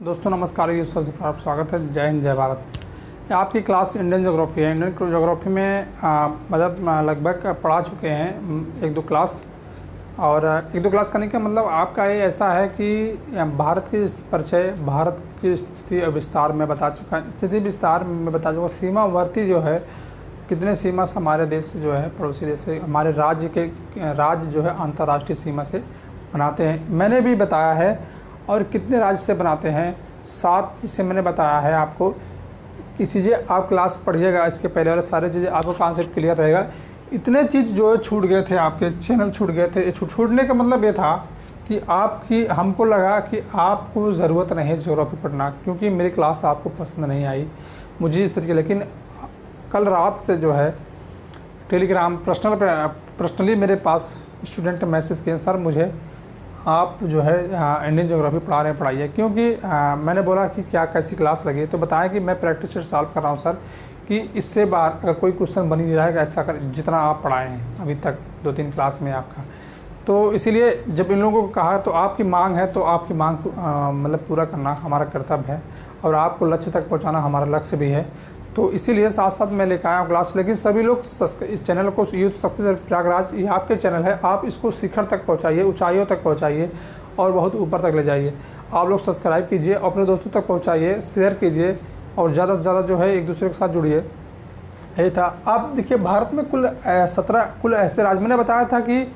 दोस्तों नमस्कार, ये आप स्वागत है। जय हिंद, जय भारत। ये आपकी क्लास इंडियन ज्योग्राफी है। इंडियन ज्योग्राफी में मतलब लगभग पढ़ा चुके हैं एक दो क्लास। और एक दो क्लास करने का मतलब आपका ये ऐसा है कि भारत की परिचय, भारत की स्थिति विस्तार में बता चुका है। स्थिति विस्तार में बता चुका, सीमावर्ती जो है कितने सीमा से हमारे देश से जो है पड़ोसी देश से हमारे राज्य जो है अंतर्राष्ट्रीय सीमा से बनाते हैं, मैंने भी बताया है। और कितने राज्य से बनाते हैं, 7 जिसे मैंने बताया है आपको। ये चीज़ें आप क्लास पढ़िएगा, इसके पहले वाले सारे चीज़ें आपको कॉन्सेप्ट क्लियर रहेगा। इतने चीज़ जो छूट गए थे, आपके चैनल छूट गए थे। छूटने का मतलब ये था कि हमको लगा कि आपको ज़रूरत नहीं है ज्योग्राफी पढ़ना, क्योंकि मेरी क्लास आपको पसंद नहीं आई मुझे इस तरीके। लेकिन कल रात से जो है टेलीग्राम पर्सनली मेरे पास स्टूडेंट मैसेज किए, सर मुझे आप जो है इंडियन ज्योग्राफी पढ़ा रहे हैं, पढ़ाइए। क्योंकि मैंने बोला कि क्या कैसी क्लास लगी, तो बताया कि मैं प्रैक्टिस सेट सॉल्व कर रहा हूँ सर, कि इससे बाहर अगर कोई क्वेश्चन बन ही रहेगा ऐसा कर जितना आप पढ़ाए हैं अभी तक 2-3 क्लास में आपका। तो इसीलिए जब इन लोगों को कहा तो आपकी मांग है, तो आपकी मांग को मतलब पूरा करना हमारा कर्तव्य है, और आपको लक्ष्य तक पहुँचाना हमारा लक्ष्य भी है। तो इसीलिए साथ साथ मैं लेकर आया हूँ क्लास। लेकिन सभी लोग इस चैनल को, यूथ सक्सेस प्रयागराज, ये आपके चैनल है, आप इसको शिखर तक पहुँचाइए, ऊंचाइयों तक पहुँचाइए और बहुत ऊपर तक ले जाइए। आप लोग सब्सक्राइब कीजिए, अपने दोस्तों तक पहुँचाइए, शेयर कीजिए और ज़्यादा से ज़्यादा जो है एक दूसरे के साथ जुड़िए। यही था। आप देखिए भारत में कुल 17 कुल ऐसे राज्य, मैंने बताया था कि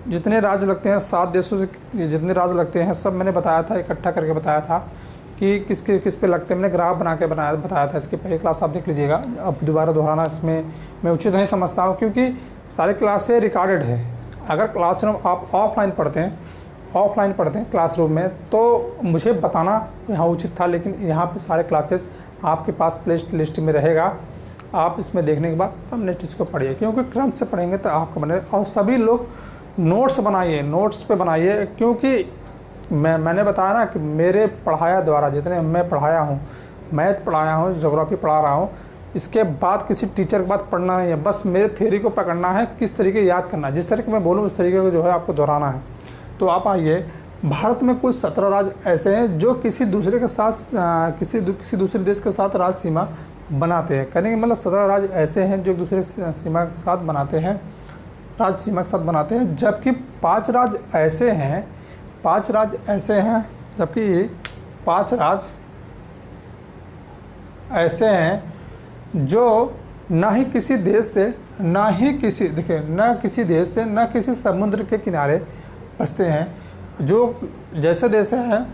जितने राज्य लगते हैं 7 देशों से जितने राज्य लगते हैं सब मैंने बताया था, इकट्ठा करके बताया था कि किस पे लगते हैं। मैंने ग्राफ बना के बताया था। इसकी पहली क्लास आप देख लीजिएगा। अब दोबारा दोहराना इसमें मैं उचित नहीं समझता हूँ, क्योंकि सारी क्लासें रिकॉर्डेड है। अगर क्लासरूम आप ऑफलाइन पढ़ते हैं क्लासरूम में, तो मुझे बताना यहाँ उचित था। लेकिन यहाँ पे सारे क्लासेस आपके पास प्ले लिस्ट में रहेगा। आप इसमें देखने के बाद तब नेक्स्ट इसको पढ़िए, क्योंकि क्रम से पढ़ेंगे तो आपको बनेगा। और सभी लोग नोट्स बनाइए, नोट्स पे बनाइए, क्योंकि मैंने बताया ना कि मेरे पढ़ाया द्वारा जितने मैं पढ़ाया हूँ, मैथ पढ़ाया हूँ, ज्योग्राफी पढ़ा रहा हूँ, इसके बाद किसी टीचर के बाद पढ़ना नहीं है। बस मेरे थ्योरी को पकड़ना है, किस तरीके याद करना है, जिस तरीके मैं बोलूँ उस तरीके को जो है आपको दोहराना है। तो आप आइए। भारत में कुल 17 राज्य ऐसे हैं जो किसी दूसरे के साथ किसी दूसरे देश के साथ राज्य सीमा बनाते हैं। कहने का मतलब 17 राज्य ऐसे हैं जो एक दूसरे सीमा के साथ बनाते हैं, राज्य सीमा के साथ बनाते हैं। जबकि 5 राज्य ऐसे हैं, जबकि 5 राज्य ऐसे हैं जो ना ही किसी देश से, ना किसी देश से, ना किसी समुद्र के किनारे बसते हैं। जो जैसे देश हैं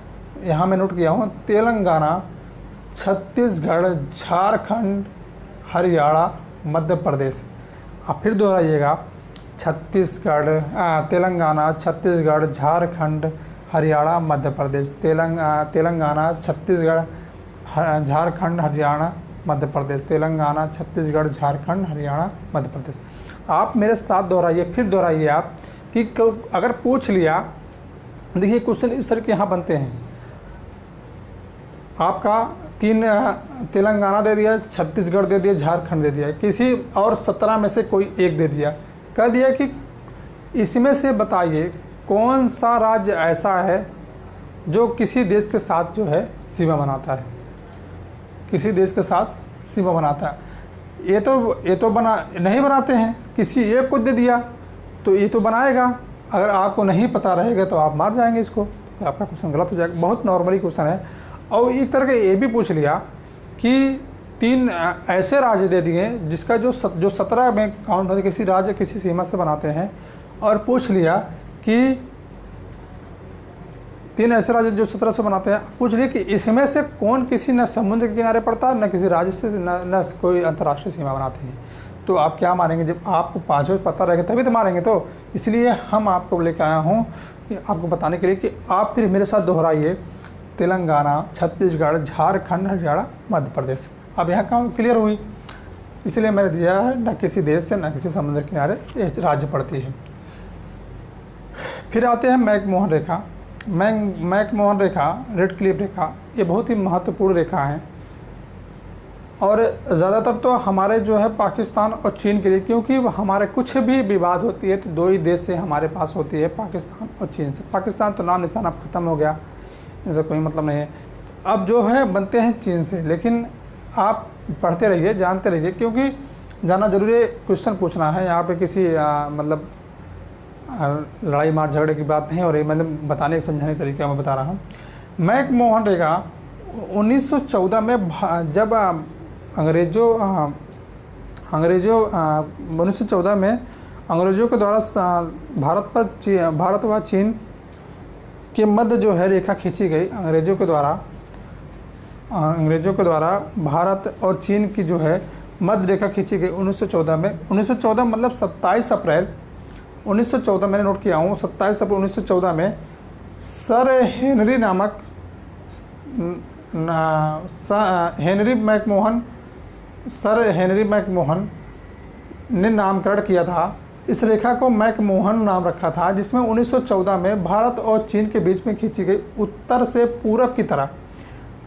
यहाँ मैं नोट किया हूँ: तेलंगाना, छत्तीसगढ़, झारखंड, हरियाणा, मध्य प्रदेश। आप फिर दोहराइएगा: तेलंगाना, छत्तीसगढ़, झारखंड, हरियाणा, मध्य प्रदेश। तेलंगाना, छत्तीसगढ़, झारखंड, हरियाणा, मध्य प्रदेश। तेलंगाना, छत्तीसगढ़, झारखंड, हरियाणा, मध्य प्रदेश। आप मेरे साथ दोहराइए, फिर दोहराइए आप कि अगर पूछ लिया, देखिए क्वेश्चन इस तरह के यहाँ बनते हैं। आपका 3 तेलंगाना दे दिया, छत्तीसगढ़ दे दिया, झारखंड दे दिया, किसी और 17 में से कोई एक दे दिया। कह दिया कि इसमें से बताइए कौन सा राज्य ऐसा है जो किसी देश के साथ जो है सीमा बनाता है, किसी देश के साथ सीमा बनाता है। ये तो नहीं बनाते हैं, किसी एक को दे दिया तो ये तो बनाएगा। अगर आपको नहीं पता रहेगा तो आप मार जाएंगे इसको, तो आपका क्वेश्चन गलत हो जाएगा। बहुत नॉर्मली क्वेश्चन है। और एक तरह का ये भी पूछ लिया कि 3 ऐसे राज्य दे दिए जिसका जो 17 में काउंट होते, किसी राज्य किसी सीमा से बनाते हैं। और पूछ लिया कि 3 ऐसे राज्य जो 17 से बनाते हैं, पूछ लिया कि इसमें से कौन किसी न समुद्र के किनारे पड़ता है, न किसी राज्य से न कोई अंतर्राष्ट्रीय सीमा बनाते हैं। तो आप क्या मारेंगे? जब आपको 5 पता रहेगा तभी तो मारेंगे। तो इसलिए हम आपको लेकर आया हूँ कि आपको बताने के लिए कि आप फिर मेरे साथ दोहराइए: तेलंगाना, छत्तीसगढ़, झारखंड, हरियाणा, मध्य प्रदेश। अब यहाँ कहाँ क्लियर हुई? इसलिए मैंने दिया है न किसी देश से न किसी समुद्र किनारे ये राज्य पड़ती है। फिर आते हैं मैकमोहन रेखा। मैकमोहन रेखा, रेड क्लिफ रेखा, ये बहुत ही महत्वपूर्ण रेखा है। और ज़्यादातर तो हमारे जो है पाकिस्तान और चीन के लिए, क्योंकि हमारे कुछ भी विवाद होती है तो 2 ही देश से हमारे पास होती है, पाकिस्तान और चीन से। पाकिस्तान तो नाम निशान अब ख़त्म हो गया, इसका कोई मतलब नहीं है। अब जो है बनते हैं चीन से, लेकिन आप पढ़ते रहिए, जानते रहिए, क्योंकि जानना जरूरी है। क्वेश्चन पूछना है यहाँ पे, किसी मतलब लड़ाई मार झगड़े की बात नहीं हो रही, मतलब बताने समझाने तरीका मैं बता रहा हूँ। मैकमोहन रेगा 1914 में जब अंग्रेज़ों 1914 में अंग्रेज़ों के द्वारा भारत व चीन के मध्य जो है रेखा खींची गई। अंग्रेज़ों के द्वारा भारत और चीन की जो है मध्य रेखा खींची गई 1914 में। 1914 मतलब 27 अप्रैल 1914, मैंने नोट किया हूँ, 27 अप्रैल 1914 में सर हेनरी मैकमोहन ने नामकरण किया था। इस रेखा को मैकमोहन नाम रखा था, जिसमें 1914 में भारत और चीन के बीच में खींची गई उत्तर से पूरब की तरह।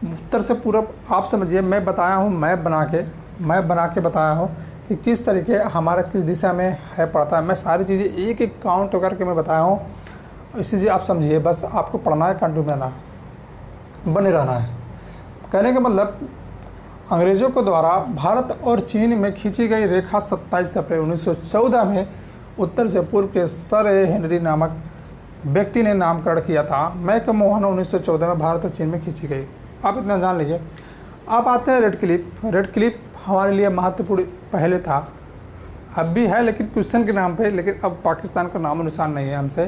उत्तर से पूरब आप समझिए, मैं बताया हूँ, मैप बना के बताया हूँ कि किस तरीके हमारा किस दिशा में है पड़ता है। मैं सारी चीज़ें एक एक काउंट करके मैं बताया हूँ। इसी चीज़ आप समझिए, बस आपको पढ़ना है, कंटिन्यू रहना है, बने रहना है। कहने का मतलब, अंग्रेज़ों के द्वारा भारत और चीन में खींची गई रेखा 27 अप्रैल 1914 में उत्तर से पूर्व के सर हेनरी नामक व्यक्ति ने नामकरण किया था। मैकमोहन 1914 में भारत और चीन में खींची गई। आप इतना जान लीजिए। आप आते हैं रेड क्लिप हमारे लिए महत्वपूर्ण पहले था, अब भी है, लेकिन क्वेश्चन के नाम पे, लेकिन अब पाकिस्तान का नामो निशान नहीं है हमसे।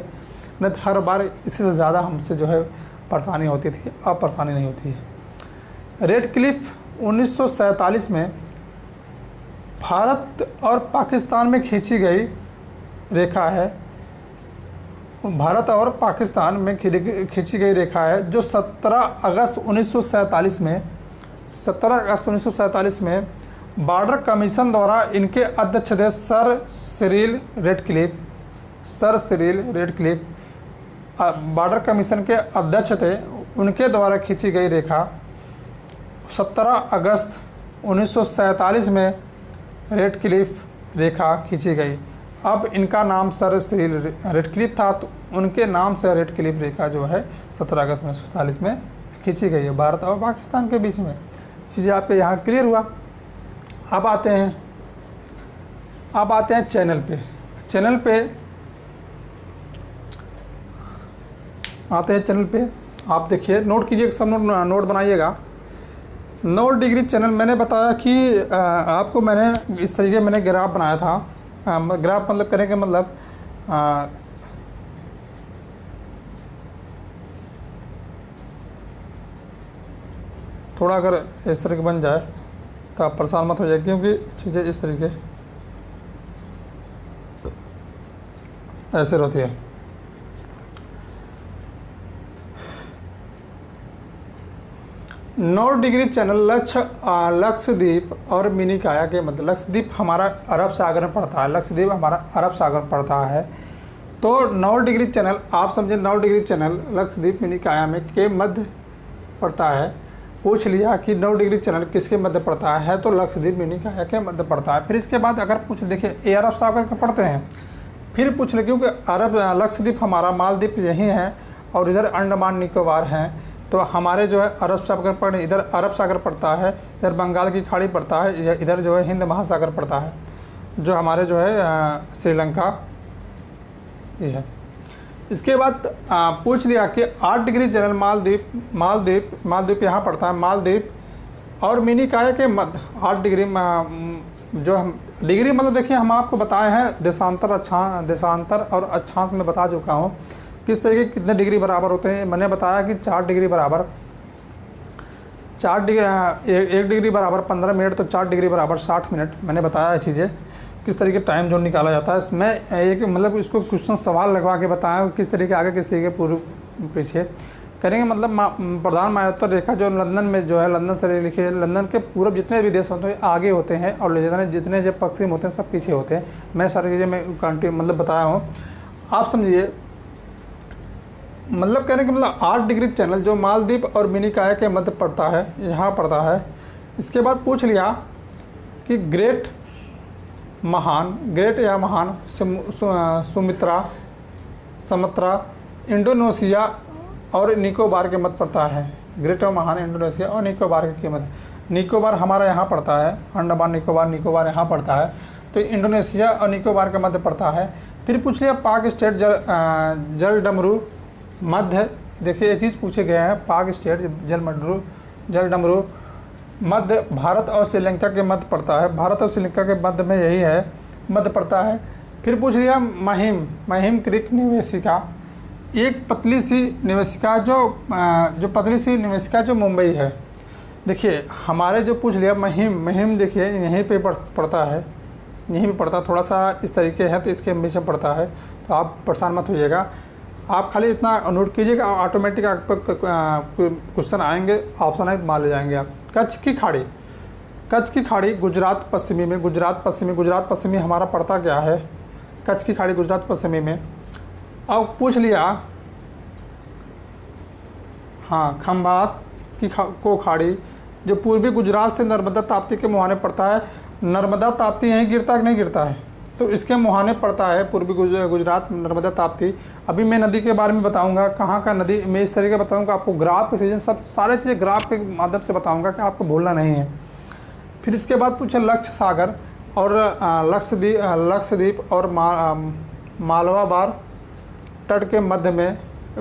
नहीं तो हर बार इससे ज़्यादा हमसे जो है परेशानी होती थी, अब परेशानी नहीं होती है। रेड क्लिफ 1947 में भारत और पाकिस्तान में खींची गई रेखा है। भारत और पाकिस्तान में खींची गई रेखा है, जो 17 अगस्त 1947 में बॉर्डर कमीशन द्वारा इनके अध्यक्ष थे sir Cyril Radcliffe border commission के अध्यक्ष थे, उनके द्वारा खींची गई रेखा 17 अगस्त 1947 में रेडक्लिफ रेखा खींची गई। अब इनका नाम सर सिरिल रेडक्लिफ था, तो उनके नाम से रेडक्लिफ रेखा जो है 17 अगस्त 1947 में खींची गई है भारत और पाकिस्तान के बीच में। चीज़ें आपके यहाँ क्लियर हुआ। अब आते हैं चैनल पे आप देखिए, नोट कीजिए, सब नोट बनाइएगा। 9 डिग्री चैनल, मैंने बताया कि आपको मैंने इस तरीके मैंने ग्राफ बनाया था। ग्राफ मतलब करने का मतलब थोड़ा अगर इस तरह के बन जाए तो आप परेशान मत हो जाए, क्योंकि चीज़ें इस तरीके ऐसे रहती है। नौ डिग्री चैनल लक्षद्वीप और मिनिकाया के मध्य। लक्षद्वीप हमारा अरब सागर में पड़ता है, तो 9 डिग्री चैनल आप समझे, 9 डिग्री चैनल लक्षद्वीप मिनिकाया में के मध्य पड़ता है। पूछ लिया कि 9 डिग्री चैनल किसके मध्य पड़ता है, तो लक्षद्वीप मिनिकाया के मध्य पड़ता है। फिर इसके बाद अगर पूछ, देखिए ये अरब सागर के पड़ते हैं, फिर पूछ ले, क्योंकि लक्षद्वीप हमारा मालदीप यहीं है और इधर अंडमान निकोबार हैं, तो हमारे जो है अरब सागर पड़े, इधर अरब सागर पड़ता है, इधर बंगाल की खाड़ी पड़ता है, इधर जो है हिंद महासागर पड़ता है, जो हमारे जो है श्रीलंका ये है। इसके बाद पूछ लिया कि 8 डिग्री चैनल मालदीप यहाँ पड़ता है, मालदीप और मिनिकाया के मध्य 8 डिग्री जो हम डिग्री मतलब देखिए, हम आपको बताए हैं देशांतर और अक्षांश में बता चुका हूँ किस तरीके कितने डिग्री बराबर होते हैं। मैंने बताया कि 1 डिग्री बराबर 1 डिग्री बराबर 15 मिनट, तो 4 डिग्री बराबर 60 मिनट। मैंने बताया है चीज़ें किस तरीके टाइम जोन निकाला जाता है। इसमें एक मतलब इसको क्वेश्चन सवाल लगवा के बताया किस तरीके आगे किस तरीके पूर्व पीछे करेंगे। मतलब प्रधान मायोत्तर रेखा जो लंदन में जो है, लंदन से लिखी है, लंदन के पूर्व जितने भी देश होते हैं आगे होते हैं और जितने जो पश्चिम होते हैं सब पीछे होते हैं। मैं सारी चीज़ें मैं मतलब बताया हूँ, आप समझिए। मतलब कहने का मतलब 8 डिग्री चैनल जो मालदीप और मिनिकाया के मध्य पड़ता है, यहाँ पड़ता है। इसके बाद पूछ लिया कि ग्रेट या महान सुमत्रा इंडोनेशिया और निकोबार के मध्य पड़ता है। ग्रेट और महान इंडोनेशिया और निकोबार के मध्य। निकोबार हमारा यहाँ पड़ता है, अंडमान निकोबार, निकोबार यहाँ पड़ता है, तो इंडोनेशिया और निकोबार के मध्य पड़ता है। फिर पूछ लिया पाक स्टेट जलडमरू मध्य। देखिए ये चीज़ पूछे गए हैं, पाक स्टेट जलडमरू मध्य भारत और श्रीलंका के मध्य पड़ता है। भारत और श्रीलंका के मध्य में यही है, मध्य पड़ता है। फिर पूछ लिया महिम क्रिक निवेशिका, एक पतली सी निवेशिका जो पतली सी निवेशिका जो मुंबई है। देखिए हमारे जो पूछ लिया महिम देखिए यहीं पे पड़ता है, यहीं पे पड़ता, थोड़ा सा इस तरीके है तो इसके बीच में पड़ता है, तो आप परेशान मत होइएगा। आप खाली इतना नोट कीजिएगा, ऑटोमेटिक आप पर क्वेश्चन आएंगे, ऑप्शन है मान ले जाएंगे आप। कच्छ की खाड़ी गुजरात पश्चिमी हमारा पड़ता क्या है? कच्छ की खाड़ी गुजरात पश्चिमी में। अब पूछ लिया हाँ खंभात को खाड़ी जो पूर्वी गुजरात से नर्मदा ताप्ती के मुहाने पड़ता है। नर्मदा ताप्ती यहीं गिरता कि नहीं गिरता है? तो इसके मुहाने पड़ता है पूर्वी गुजरात नर्मदा ताप्ती। अभी मैं नदी के बारे में बताऊंगा, कहाँ का नदी, मैं इस तरीके बताऊंगा आपको, ग्राफ के सीजन सब सारे चीज़ें ग्राफ के माध्यम से बताऊंगा कि आपको भूलना नहीं है। फिर इसके बाद पूछा लक्ष्य सागर और लक्षद्वीप और मालवा तट के मध्य में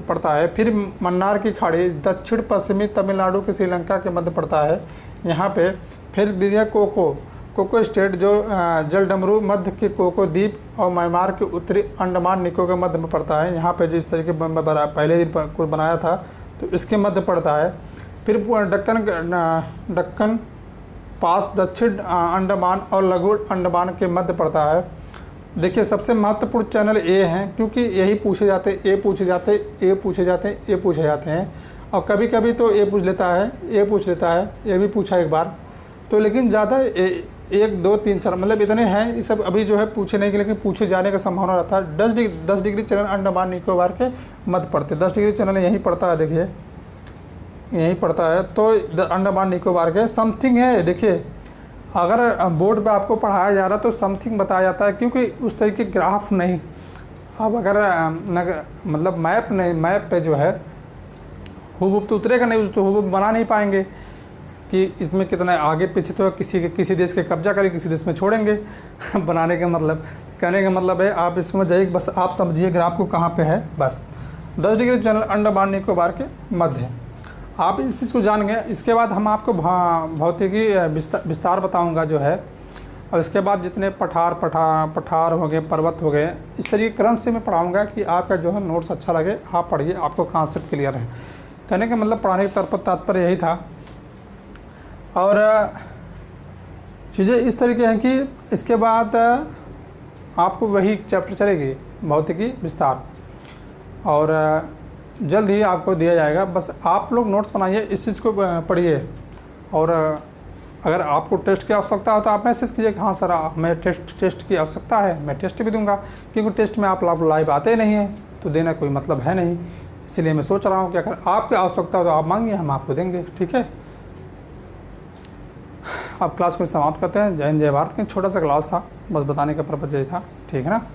पड़ता है। फिर मन्नार की खाड़ी दक्षिण पश्चिमी तमिलनाडु के श्रीलंका के मध्य पड़ता है यहाँ पे। फिर दिया कोको स्टेट जो जलडमरू मध्य के कोको द्वीप और म्यांमार के उत्तरी अंडमान निकोबार के मध्य में पड़ता है। यहाँ पे जिस तरीके पहले दिन कुछ बनाया था तो इसके मध्य पड़ता है। फिर दक्कन पास दक्षिण अंडमान और लघु अंडमान के मध्य पड़ता है। देखिए सबसे महत्वपूर्ण चैनल ए हैं, क्योंकि यही पूछे जाते हैं और कभी कभी तो ए पूछ लेता है, ये भी पूछा एक बार तो, लेकिन ज़्यादा 1 2 3 4 मतलब इतने हैं, ये सब अभी जो है पूछे नहीं, लेकिन पूछे जाने का संभावना रहता है। 10 डिग्री चैनल अंडमान निकोबार के मध्य पड़ते, 10 डिग्री चैनल यहीं पड़ता है, देखिए यहीं पड़ता है। तो अंडमान निकोबार के समथिंग है। देखिए अगर बोर्ड पे आपको पढ़ाया जा रहा है तो समथिंग बताया जाता है, क्योंकि उस तरीके ग्राफ नहीं। अब अगर मतलब मैप पे जो है हुबहू तो उतरेगा नहीं, तो हुबहू बना नहीं पाएंगे कि इसमें कितना आगे पीछे, तो किसी देश के कब्जा करेंगे, किसी देश में छोड़ेंगे बनाने का मतलब, कहने का मतलब है आप इसमें जाइए, बस आप समझिए ग्राफ को कहाँ पे है बस। 10 डिग्री चैनल अंडमान निकोबार के मध्य है, आप इस चीज़ को जान गए। इसके बाद हम आपको भौतिकी विस्तार बताऊंगा जो है, और इसके बाद जितने पठार हो गए, पर्वत हो गए, इस तरीके क्रम से मैं पढ़ाऊंगा कि आपका जो है नोट्स अच्छा लगे, आप पढ़िए, आपको कॉन्सेप्ट क्लियर है। कहने का मतलब पढ़ाने का तात्पर्य यही था। और चीज़ें इस तरीके हैं कि इसके बाद आपको वही चैप्टर चलेगी भौतिकी विस्तार, और जल्द ही आपको दिया जाएगा। बस आप लोग नोट्स बनाइए, इस चीज़ को पढ़िए, और अगर आपको टेस्ट की आवश्यकता हो तो आप मैसेज कीजिए कि हाँ सर हमें टेस्ट की आवश्यकता है, मैं टेस्ट भी दूंगा, क्योंकि टेस्ट में आप लाइव आते नहीं हैं तो देना कोई मतलब है नहीं। इसलिए मैं सोच रहा हूँ कि अगर आपकी आवश्यकता हो तो आप मांगिए, हम आपको देंगे, ठीक है। अब क्लास को समाप्त करते हैं। जय हिंद जय भारत। छोटा सा क्लास था, बस बताने का पर्पज़ यही था, ठीक है ना।